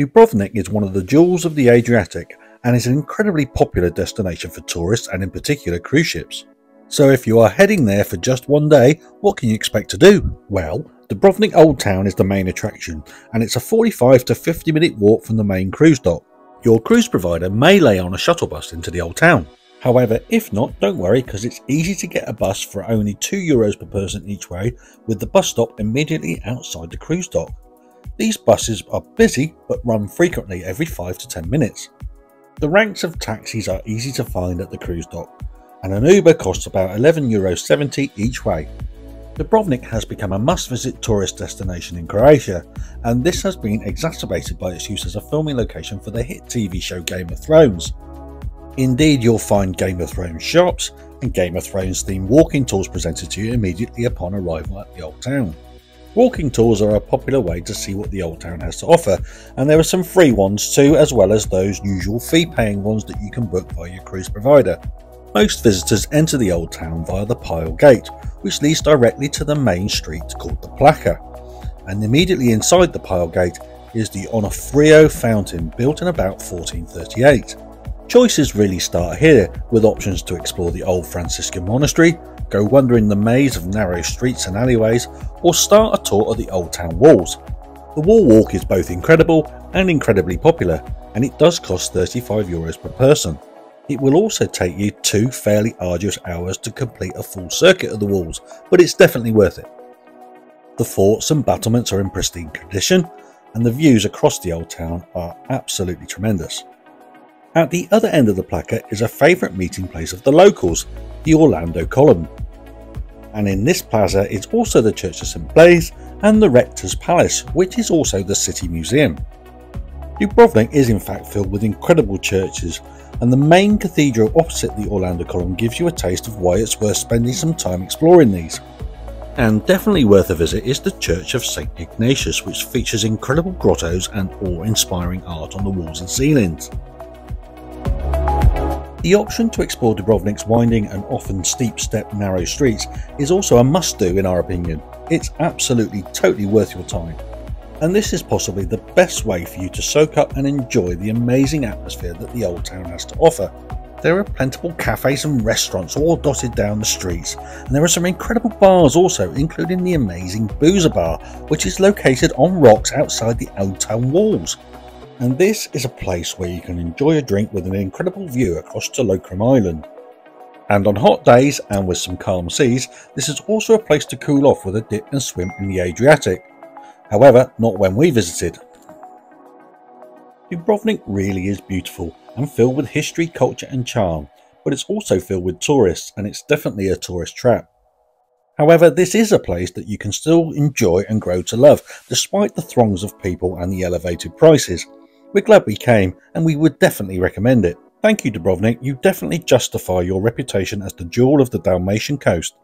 Dubrovnik is one of the jewels of the Adriatic and is an incredibly popular destination for tourists and in particular cruise ships. So if you are heading there for just one day, what can you expect to do? Well, Dubrovnik Old Town is the main attraction and it's a 45 to 50 minute walk from the main cruise dock. Your cruise provider may lay on a shuttle bus into the Old Town. However, if not, don't worry because it's easy to get a bus for only €2 per person each way, with the bus stop immediately outside the cruise dock. These buses are busy but run frequently every 5 to 10 minutes. The ranks of taxis are easy to find at the cruise dock, and an Uber costs about €11.70 each way. Dubrovnik has become a must-visit tourist destination in Croatia, and this has been exacerbated by its use as a filming location for the hit TV show Game of Thrones. Indeed, you'll find Game of Thrones shops and Game of Thrones themed walking tours presented to you immediately upon arrival at the Old Town. Walking tours are a popular way to see what the Old Town has to offer, and there are some free ones too, as well as those usual fee-paying ones that you can book via your cruise provider. Most visitors enter the Old Town via the Pile Gate, which leads directly to the main street called the Placa, and immediately inside the Pile Gate is the Onofrio fountain, built in about 1438. Choices really start here, with options to explore the old Franciscan monastery, go wandering the maze of narrow streets and alleyways, or start a tour of the Old Town walls. The wall walk is both incredible and incredibly popular, and it does cost €35 per person. It will also take you 2 fairly arduous hours to complete a full circuit of the walls, but it's definitely worth it. The forts and battlements are in pristine condition, and the views across the Old Town are absolutely tremendous. At the other end of the Placa is a favourite meeting place of the locals, the Orlando Column. And in this plaza is also the Church of St Blaise and the Rector's Palace, which is also the City Museum. Dubrovnik is in fact filled with incredible churches, and the main cathedral opposite the Orlando Column gives you a taste of why it's worth spending some time exploring these. And definitely worth a visit is the Church of St Ignatius, which features incredible grottos and awe-inspiring art on the walls and ceilings. The option to explore Dubrovnik's winding and often steep-stepped narrow streets is also a must-do in our opinion. It's absolutely totally worth your time. And this is possibly the best way for you to soak up and enjoy the amazing atmosphere that the Old Town has to offer. There are plentiful cafes and restaurants all dotted down the streets, and there are some incredible bars also, including the amazing Boozer Bar, which is located on rocks outside the Old Town walls. And this is a place where you can enjoy a drink with an incredible view across to Lokrum Island. And on hot days and with some calm seas, this is also a place to cool off with a dip and swim in the Adriatic. However, not when we visited. Dubrovnik really is beautiful and filled with history, culture and charm, but it's also filled with tourists, and it's definitely a tourist trap. However, this is a place that you can still enjoy and grow to love, despite the throngs of people and the elevated prices. We're glad we came, and we would definitely recommend it. Thank you, Dubrovnik. You definitely justify your reputation as the jewel of the Dalmatian coast.